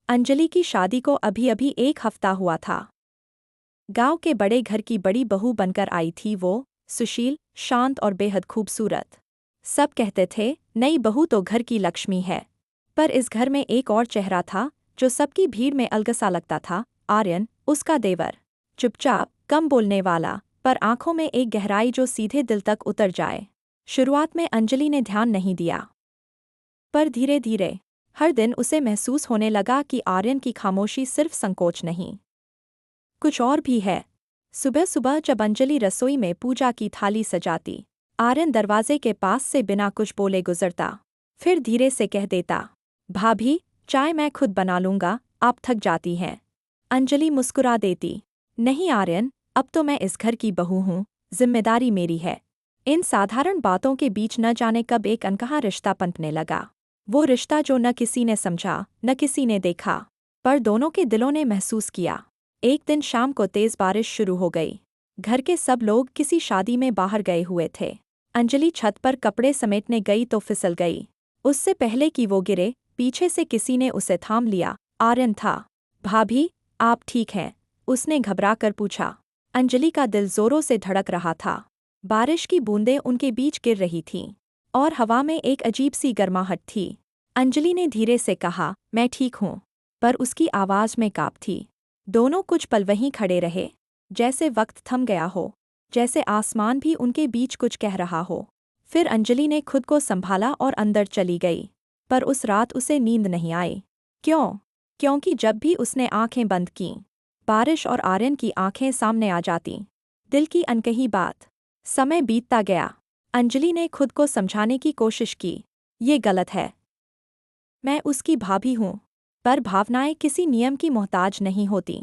अंजलि की शादी को अभी अभी 1 हफ्ता हुआ था। गांव के बड़े घर की बड़ी बहू बनकर आई थी वो, सुशील, शांत और बेहद खूबसूरत। सब कहते थे, नई बहू तो घर की लक्ष्मी है। पर इस घर में एक और चेहरा था, जो सबकी भीड़ में अलग सा लगता था। आर्यन, उसका देवर। चुपचाप, कम बोलने वाला, पर आंखों में एक गहराई जो सीधे दिल तक उतर जाए। शुरुआत में अंजलि ने ध्यान नहीं दिया, पर धीरे धीरे हर दिन उसे महसूस होने लगा कि आर्यन की खामोशी सिर्फ संकोच नहीं, कुछ और भी है। सुबह सुबह जब अंजलि रसोई में पूजा की थाली सजाती, आर्यन दरवाजे के पास से बिना कुछ बोले गुजरता। फिर धीरे से कह देता, भाभी, चाय मैं खुद बना लूंगा, आप थक जाती हैं। अंजलि मुस्कुरा देती, नहीं आर्यन, अब तो मैं इस घर की बहू हूँ, जिम्मेदारी मेरी है। इन साधारण बातों के बीच न जाने कब एक अनकहा रिश्ता पनपने लगा। वो रिश्ता जो न किसी ने समझा, न किसी ने देखा, पर दोनों के दिलों ने महसूस किया। एक दिन शाम को तेज बारिश शुरू हो गई। घर के सब लोग किसी शादी में बाहर गए हुए थे। अंजलि छत पर कपड़े समेटने गई तो फिसल गई। उससे पहले कि वो गिरे, पीछे से किसी ने उसे थाम लिया। आर्यन था। भाभी, आप ठीक हैं? उसने घबराकर पूछा। अंजलि का दिल जोरों से धड़क रहा था। बारिश की बूंदें उनके बीच गिर रही थीं, और हवा में एक अजीब सी गर्माहट थी। अंजलि ने धीरे से कहा, मैं ठीक हूँ, पर उसकी आवाज़ में काँप थी। दोनों कुछ पल वहीं खड़े रहे, जैसे वक्त थम गया हो, जैसे आसमान भी उनके बीच कुछ कह रहा हो। फिर अंजलि ने खुद को संभाला और अंदर चली गई। पर उस रात उसे नींद नहीं आई। क्यों? क्योंकि जब भी उसने आंखें बंद कीं, बारिश और आर्यन की आंखें सामने आ जातीं। दिल की अनकही बात। समय बीतता गया। अंजलि ने खुद को समझाने की कोशिश की, ये गलत है, मैं उसकी भाभी हूँ। पर भावनाएं किसी नियम की मोहताज नहीं होती।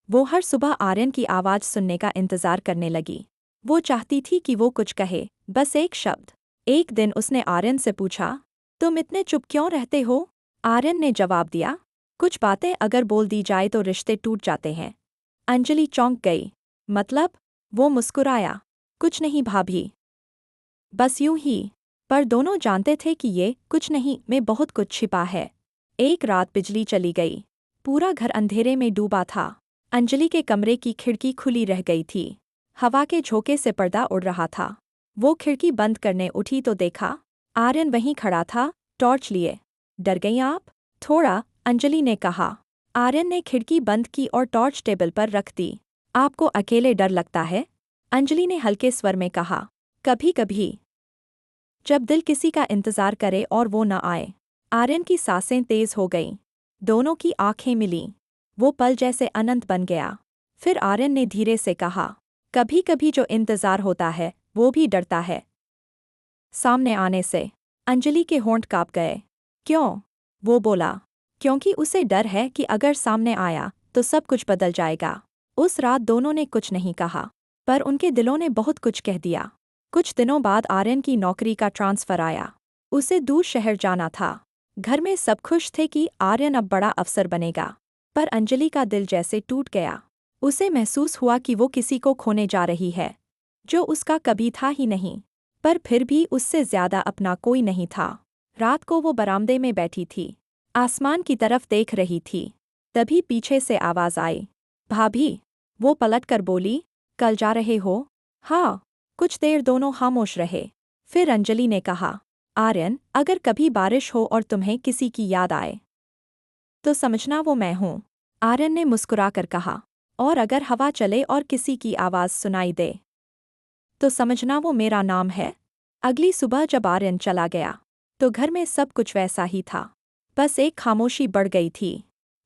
वो हर सुबह आर्यन की आवाज़ सुनने का इंतज़ार करने लगी। वो चाहती थी कि वो कुछ कहे, बस एक शब्द। एक दिन उसने आर्यन से पूछा, तुम इतने चुप क्यों रहते हो? आर्यन ने जवाब दिया, कुछ बातें अगर बोल दी जाए तो रिश्ते टूट जाते हैं। अंजलि चौंक गई। मतलब? वो मुस्कुराया, कुछ नहीं भाभी, बस यूं ही। पर दोनों जानते थे कि ये कुछ नहीं में बहुत कुछ छिपा है। एक रात बिजली चली गई। पूरा घर अंधेरे में डूबा था। अंजलि के कमरे की खिड़की खुली रह गई थी। हवा के झोंके से पर्दा उड़ रहा था। वो खिड़की बंद करने उठी तो देखा, आर्यन वहीं खड़ा था, टॉर्च लिए। डर गई आप? थोड़ा, अंजलि ने कहा। आर्यन ने खिड़की बंद की और टॉर्च टेबल पर रख दी। आपको अकेले डर लगता है? अंजलि ने हल्के स्वर में कहा, कभी कभी, जब दिल किसी का इंतजार करे और वो न आए। आर्यन की सांसें तेज हो गईं। दोनों की आंखें मिलीं। वो पल जैसे अनंत बन गया। फिर आर्यन ने धीरे से कहा, कभी कभी जो इंतजार होता है वो भी डरता है सामने आने से। अंजलि के होंठ कांप गए। क्यों? वो बोला, क्योंकि उसे डर है कि अगर सामने आया तो सब कुछ बदल जाएगा। उस रात दोनों ने कुछ नहीं कहा, पर उनके दिलों ने बहुत कुछ कह दिया। कुछ दिनों बाद आर्यन की नौकरी का ट्रांसफ़र आया। उसे दूर शहर जाना था। घर में सब खुश थे कि आर्यन अब बड़ा अफसर बनेगा। पर अंजलि का दिल जैसे टूट गया। उसे महसूस हुआ कि वो किसी को खोने जा रही है, जो उसका कभी था ही नहीं। पर फिर भी उससे ज्यादा अपना कोई नहीं था। रात को वो बरामदे में बैठी थी, आसमान की तरफ देख रही थी। तभी पीछे से आवाज़ आई, भाभी। वो पलटकर बोली, कल जा रहे हो? हाँ। कुछ देर दोनों खामोश रहे। फिर अंजलि ने कहा, आर्यन, अगर कभी बारिश हो और तुम्हें किसी की याद आए तो समझना वो मैं हूँ। आर्यन ने मुस्कुराकर कहा, और अगर हवा चले और किसी की आवाज़ सुनाई दे तो समझना वो मेरा नाम है। अगली सुबह जब आर्यन चला गया तो घर में सब कुछ वैसा ही था, बस एक खामोशी बढ़ गई थी।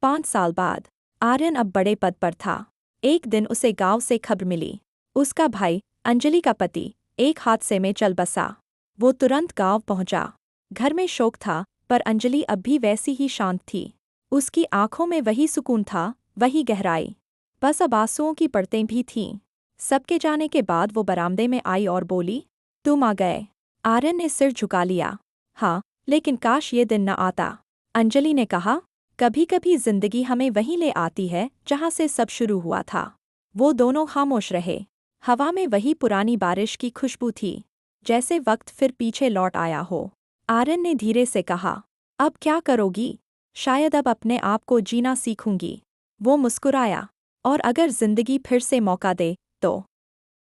5 साल बाद आर्यन अब बड़े पद पर था। एक दिन उसे गांव से खबर मिली, उसका भाई, अंजलि का पति, एक हादसे में चल बसा। वो तुरंत गांव पहुंचा। घर में शोक था, पर अंजलि अब भी वैसी ही शांत थी। उसकी आंखों में वही सुकून था, वही गहराई। बस अब आंसुओं की परतें भी थीं। सबके जाने के बाद वो बरामदे में आई और बोली, तुम आ गए। आर्यन ने सिर झुका लिया। हाँ, लेकिन काश ये दिन न आता। अंजलि ने कहा, कभी कभी जिंदगी हमें वहीं ले आती है जहाँ से सब शुरू हुआ था। वो दोनों खामोश रहे। हवा में वही पुरानी बारिश की खुशबू थी, जैसे वक्त फिर पीछे लौट आया हो। आर्यन ने धीरे से कहा, अब क्या करोगी? शायद अब अपने आप को जीना सीखूंगी। वो मुस्कुराया। और अगर जिंदगी फिर से मौका दे तो